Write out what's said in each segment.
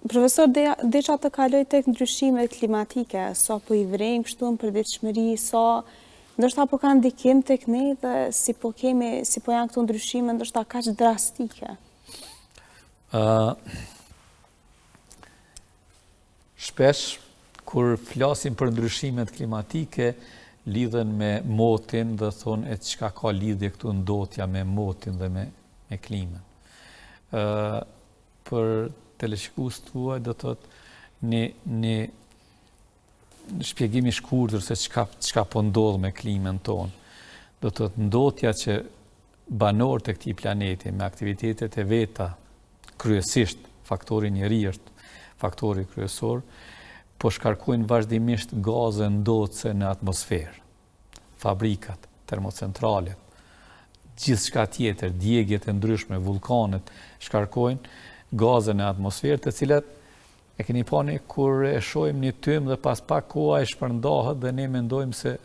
Profesor, desha të kaloj tek ndryshimet klimatike, sa po i vrejmë kështu në përditshmëri, sa ndoshta po kanë ndikim tek ne dhe si po janë këto ndryshime ndoshta kaq drastike. Shpesh kur flasim për ndryshimet klimatike, lidhen me motin dhe thonë çka ka lidhje këtu ndotja me motin dhe me klimën. Për teleshikues tuaj do thotë një shpjegim i shkurtër se çka po ndodh me klimën tonë. Do thotë ndotja që banorët e këtij planeti me aktivitetet e veta, kryesisht faktori njeri është faktori kryesor, po shkarkojnë vazhdimisht gaze ndotëse në atmosferë. Fabrikat, termocentralet, gjithçka tjetër, djegjet e ndryshme, vulkanet shkarkojnë gaze në atmosferë, të cilat e keni pani kur e shohim një tym dhe pas pak koha e shpërndahet dhe ne mendojmë se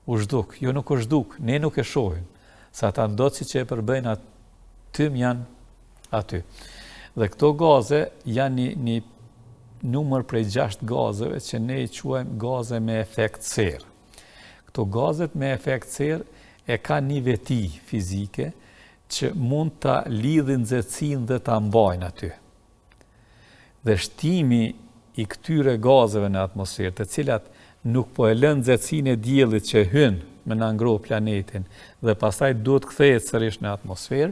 u zhduk. Jo, nuk u zhduk, ne nuk e shohim. Sa ata ndotësi që e përbëjnë atë tym janë aty. Dhe këto gaze janë një numër prej 6 gazeve që ne i quajmë gaze me efekt serë. Këto gazet me efekt serë e ka një veti fizike që mund të lidhin nxehtësinë dhe ta mbajnë aty. Dhe shtimi i këtyre gazeve në atmosferë, të cilat nuk po e lënë nxehtësinë e diellit që hyn me na ngroh planetin dhe pastaj duhet kthehet sërish në atmosferë,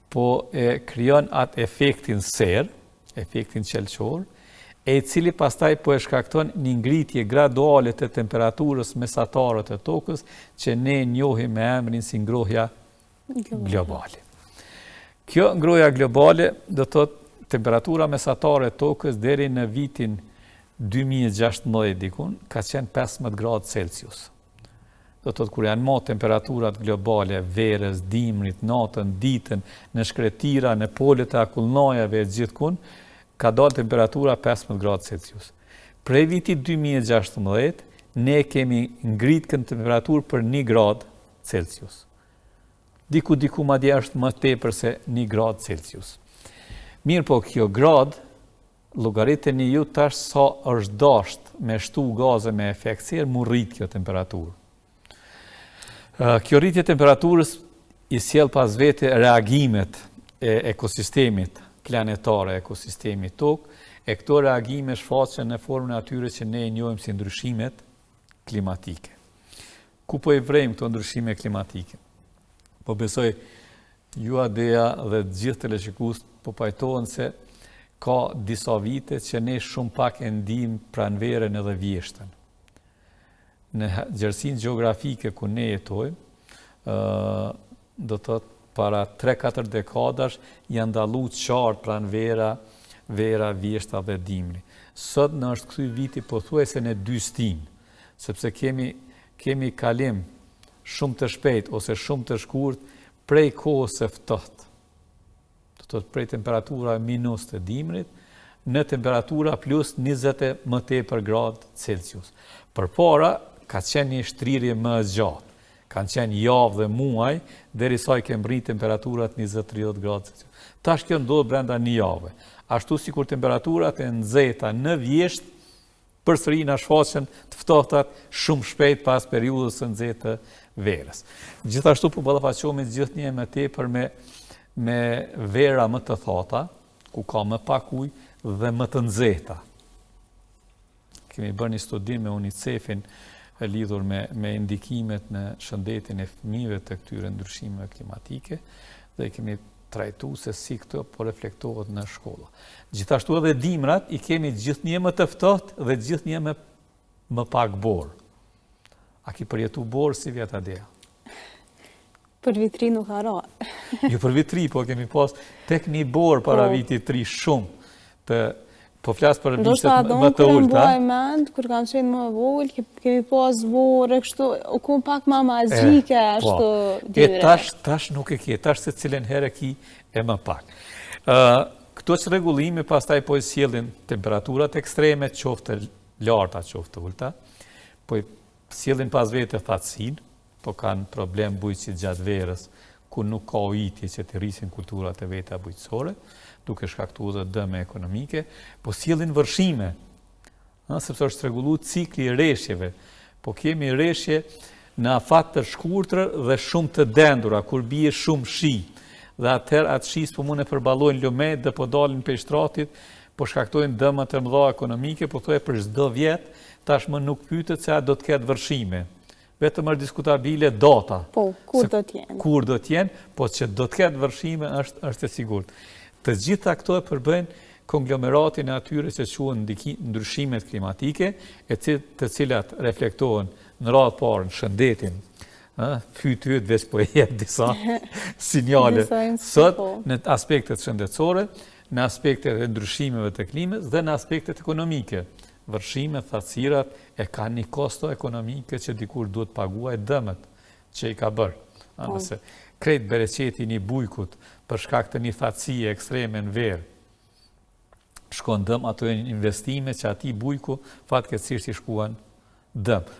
po e krijon atë efektin serë, efektin qelçor, i cili pastaj po e shkakton një ngritje graduale të temperaturës mesatare të tokës që ne njohim me emrin si ngrohja globale. Kjo ngrohja globale do të thotë temperatura mesatare e tokës deri në vitin 2016 dikun ka qenë 15 gradë Celsius. Do të thotë kur janë marrë temperaturat globale verës, dimrit, natën, ditën, në shkretira, në polet e akullnajave gjithkund, ka dalë temperatura 15 gradë Celsius. Prej vitit 2016 ne kemi ngritë këtë temperaturë për 1 gradë Celsius. Diku madje është më tepër se 1 gradë Celsius. Mirë po kjo gradë, llogariteni ju tash sa është dasht me shtu gaze me efekt serë, mu rrit kjo temperaturë. Kjo rritje temperaturës i sjell pas vete reagimet e ekosistemit planetare, ekosistemit tokë, e këto reagime shfaqen në formën e atyre që ne i njohim si ndryshimet klimatike. Ku po i vrejmë këto ndryshime klimatike? Po besoj, ju Adea dhe gjithë teleshikues po pajtohen se ka disa vite që ne shumë pak e ndijmë pranverën edhe vjeshtën. Në gjerësinë gjeografike ku ne jetojmë, do të thotë para 3-4 dekadash janë dallu qartë pranvera, vera, vjeshta dhe dimri. Sot në është kthy viti pothuajse në 2 stinë, sepse kemi kalim shumë të shpejt ose shumë të shkurt prej kohës së ftohtë. Do të thotë prej temperatura minus të dimrit në temperatura plus 20 më tepër gradë Celsius. Përpara ka qenë një shtrirje më e gjatë. Kanë qenë javë dhe muaj derisa i kemë rritë temperaturat 20-30 gradë Celsius. Tash kjo ndodh brenda një jave. Ashtu sikur temperaturat e nxehta në vjesht përsëri na shfaqen të ftohtat shumë shpejt pas periudhës së nxehtë të verës. Gjithashtu po ballafaqohemi gjithnjë më tepër me vera më të thata, ku ka më pak ujë dhe më të nxehta. Kemi bërë një studim me UNICEF-in lidhur me indikimet në shëndetin e fëmijëve të këtyre ndryshimeve klimatike dhe kemi trajtu se si këto po reflektohet në shkolla. Gjithashtu edhe dimrat i kemi gjithnjë më të ftohtë dhe gjithnjë më pak borë. A ki përjetu borë si vjet Adea? Për vitri nuk haro. Jo për vitri, po kemi pas tek një borë para vitit 3 shumë. Po flasë për vitet më të ullë. Ndoshta adon kërë mbaj mend, kërë kanë qenë më vogël, kemi pas borë, kështu, u kom pak ma magjike, ashtu dyre. Tash nuk e ke, tash se cilën herë ki e më pak. Këto që rregullime pastaj po i sjellin temperaturat ekstreme, qoftë larta, qoftë ulta, po i sjellin pas vete thatësinë, po kanë problem bujqësit gjatë verës, ku nuk ka ujitje që të rrisin kulturat e veta bujqësore. duke shkaktuar dhe dëme ekonomike, po sjellin vërshime, sepse është rregulluar cikli i rreshjeve. Po kemi rreshje në afat të shkurtër dhe shumë të dendura, kur bie shumë shi. Dhe atëherë atë shi po mund e përballojnë lumet dhe po dalin prej shtratit, po shkaktojnë dëme të mëdha ekonomike, po thonë për çdo vjet tashmë nuk pyetet se a do të ketë vërshime. Vetëm është diskutabile data. Po, kur do të jenë? Kur do të jenë, po që do të ketë vërshime është e sigurt. Të gjitha këto e përbëjnë konglomeratin e atyre që quhen ndryshimet klimatike, të cilat reflektohen në radhë parë në shëndetin. Fytyt veç po e jep disa sinjale sot në aspektet shëndetësore, në aspektet e ndryshimeve të klimës dhe në aspektet ekonomike. Vërshime, thatësirat e ka një kosto ekonomike që dikur duhet paguaj dëmet që i ka bërë. Nëse krejt bereqeti një bujkut për shkak të një thatësie ekstreme në verë, shkon dëm, ato e investime që ati bujku fatkeqësisht i shkuan dëm.